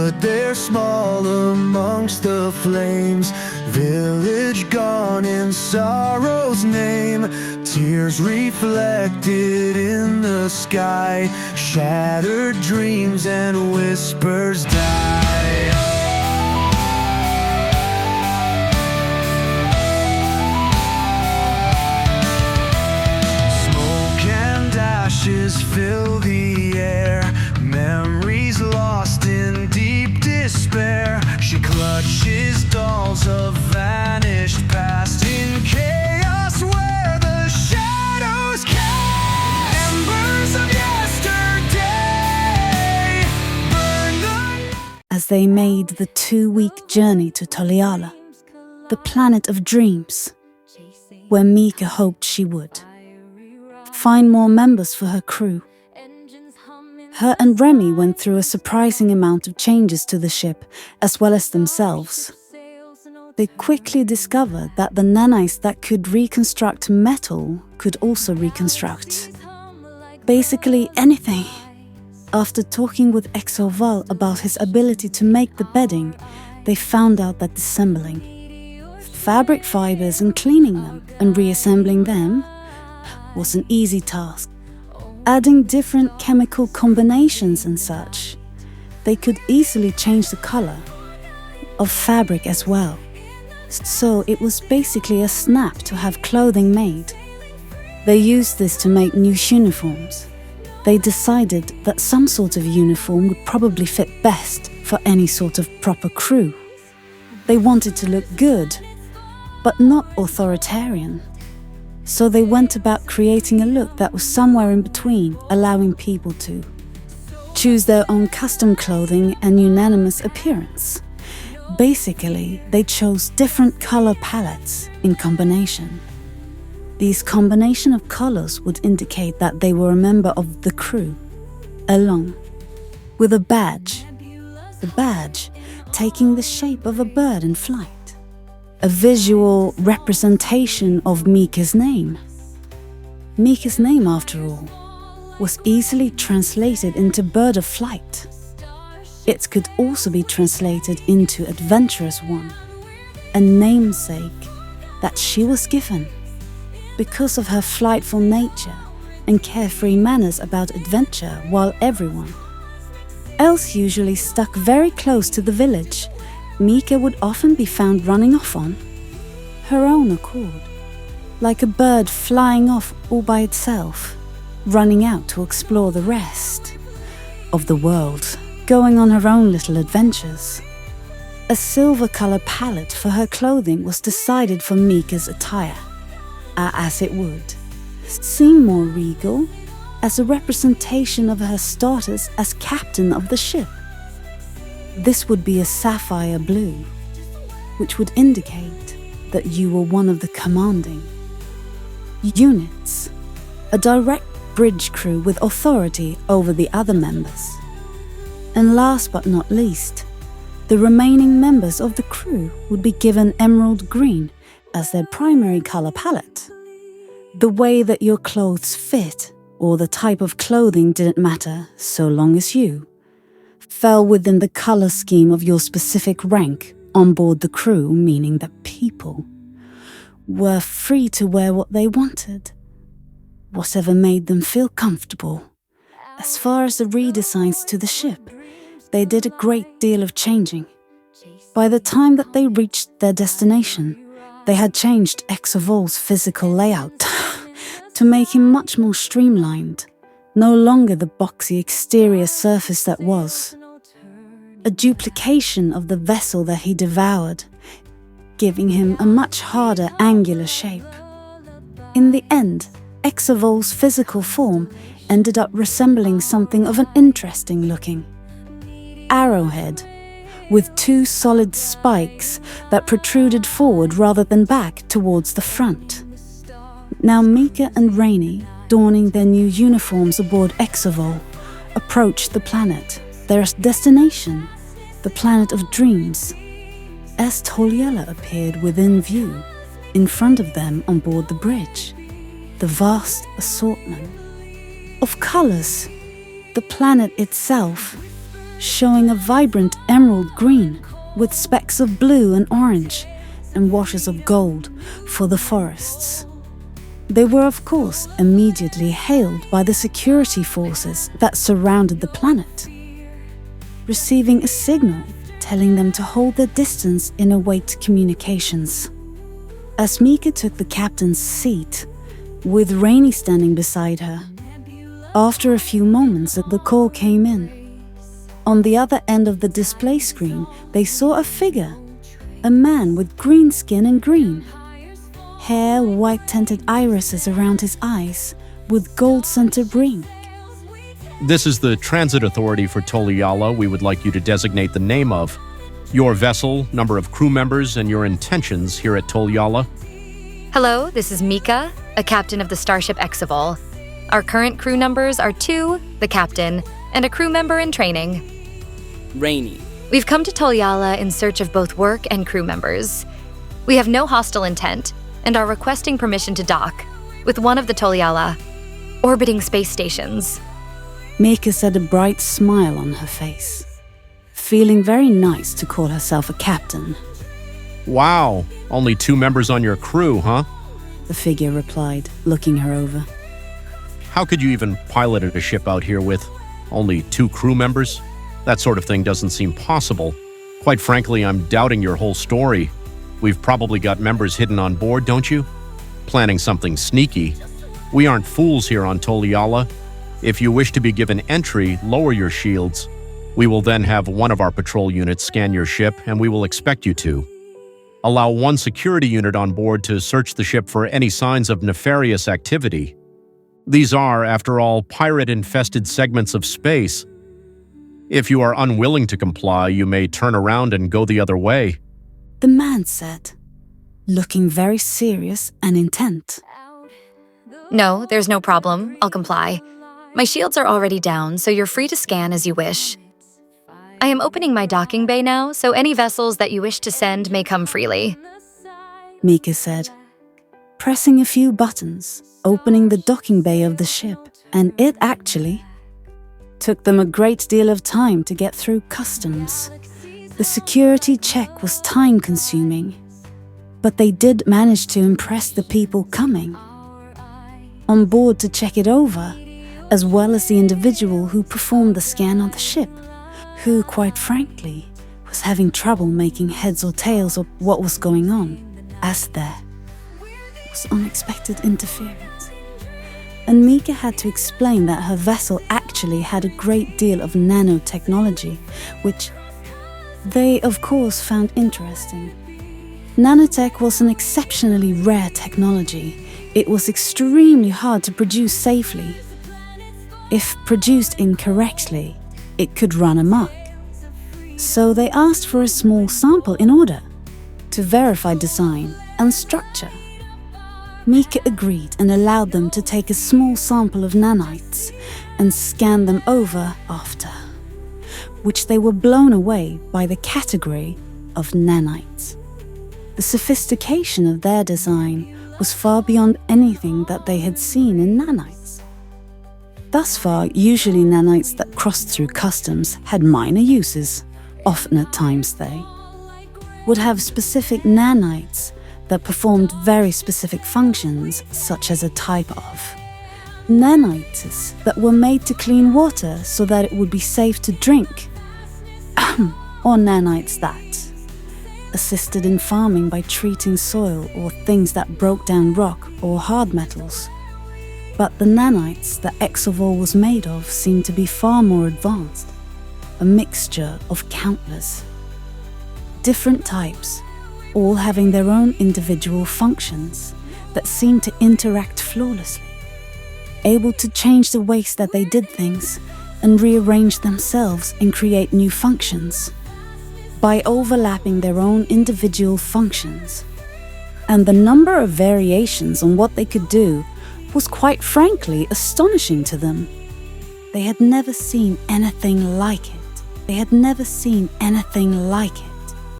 stood there small amongst the flames, village gone in sorrow's name. Tears reflected in the sky, shattered dreams and whispers die. Smoke and ashes fill the air, memories lost in deep despair. She clutches dolls of vanished past in chaos where the shadows cast. Embers of yesterday burn the... As they made the 2-week journey to Toliala, the planet of dreams, where Mika hoped she would find more members for her crew. Her and Remy went through a surprising amount of changes to the ship, as well as themselves. They quickly discovered that the nanites that could reconstruct metal could also reconstruct basically anything. After talking with Exoval about his ability to make the bedding, they found out that disassembling fabric fibers and cleaning them and reassembling them was an easy task. Adding different chemical combinations and such, they could easily change the color of fabric as well. So it was basically a snap to have clothing made. They used this to make new uniforms. They decided that some sort of uniform would probably fit best for any sort of proper crew. They wanted to look good, but not authoritarian. So they went about creating a look that was somewhere in between, allowing people to choose their own custom clothing and unanimous appearance. Basically, they chose different color palettes in combination. These combination of colors would indicate that they were a member of the crew, along with a badge. The badge taking the shape of a bird in flight. A visual representation of Mika's name. Mika's name, after all, was easily translated into bird of flight. It could also be translated into adventurous one, a namesake that she was given because of her flightful nature and carefree manners about adventure, while everyone else usually stuck very close to the village. Mika would often be found running off on her own accord, like a bird flying off all by itself, running out to explore the rest of the world, going on her own little adventures. A silver color palette for her clothing was decided for Mika's attire, as it would seem more regal, as a representation of her status as captain of the ship. This would be a sapphire blue, which would indicate that you were one of the commanding units, a direct bridge crew with authority over the other members. And last but not least, the remaining members of the crew would be given emerald green as their primary color palette. The way that your clothes fit or the type of clothing didn't matter so long as you fell within the color scheme of your specific rank on board the crew, meaning that people were free to wear what they wanted, whatever made them feel comfortable. As far as the redesigns to the ship, they did a great deal of changing. By the time that they reached their destination, they had changed Exoval's physical layout to make him much more streamlined, no longer the boxy exterior surface that was. A duplication of the vessel that he devoured, giving him a much harder angular shape. In the end, Exoval's physical form ended up resembling something of an interesting looking arrowhead, with 2 solid spikes that protruded forward rather than back towards the front. Now Mika and Rainy, donning their new uniforms aboard Exoval, approached the planet, their destination, the planet of dreams. As Toliala appeared within view, in front of them on board the bridge, the vast assortment of colors, the planet itself showing a vibrant emerald green with specks of blue and orange and washes of gold for the forests. They were, of course, immediately hailed by the security forces that surrounded the planet, receiving a signal telling them to hold their distance and await communications. As Mika took the captain's seat, with Rainy standing beside her, after a few moments the call came in. On the other end of the display screen, they saw a figure, a man with green skin and green hair, white-tinted irises around his eyes, with gold-centered ring. This is the Transit Authority for Toliala we would like you to designate the name of, your vessel, number of crew members, and your intentions here at Toliala. Hello, this is Mika, a captain of the starship Exoval. Our current crew numbers are 2, the captain, and a crew member in training. Rainy. We've come to Toliala in search of both work and crew members. We have no hostile intent and are requesting permission to dock with one of the Toliala orbiting space stations. Mika said, a bright smile on her face, feeling very nice to call herself a captain. Wow, only 2 members on your crew, huh? The figure replied, looking her over. How could you even pilot a ship out here with only 2 crew members? That sort of thing doesn't seem possible. Quite frankly, I'm doubting your whole story. We've probably got members hidden on board, don't you? Planning something sneaky. We aren't fools here on Toliala. If you wish to be given entry, lower your shields. We will then have one of our patrol units scan your ship, and we will expect you to. Allow one security unit on board to search the ship for any signs of nefarious activity. These are, after all, pirate-infested segments of space. If you are unwilling to comply, you may turn around and go the other way. The man said, looking very serious and intent. No, there's no problem. I'll comply. My shields are already down, so you're free to scan as you wish. I am opening my docking bay now, so any vessels that you wish to send may come freely. Mika said, pressing a few buttons, opening the docking bay of the ship, and it actually took them a great deal of time to get through customs. The security check was time-consuming, but they did manage to impress the people coming on board to check it over, as well as the individual who performed the scan on the ship, who, quite frankly, was having trouble making heads or tails of what was going on, as there was unexpected interference. And Mika had to explain that her vessel actually had a great deal of nanotechnology, which they, of course, found interesting. Nanotech was an exceptionally rare technology. It was extremely hard to produce safely. If produced incorrectly, it could run amok. So they asked for a small sample in order to verify design and structure. Mika agreed and allowed them to take a small sample of nanites and scan them over after, which they were blown away by the category of nanites. The sophistication of their design was far beyond anything that they had seen in nanites. Thus far, usually nanites that crossed through customs had minor uses. Often at times they would have specific nanites that performed very specific functions, such as a type of nanites that were made to clean water so that it would be safe to drink, or nanites that assisted in farming by treating soil or things that broke down rock or hard metals. But the nanites that exoval was made of seemed to be far more advanced, a mixture of countless different types, all having their own individual functions that seemed to interact flawlessly, able to change the ways that they did things and rearrange themselves and create new functions by overlapping their own individual functions. And the number of variations on what they could do was quite frankly astonishing to them. They had never seen anything like it. They had never seen anything like it.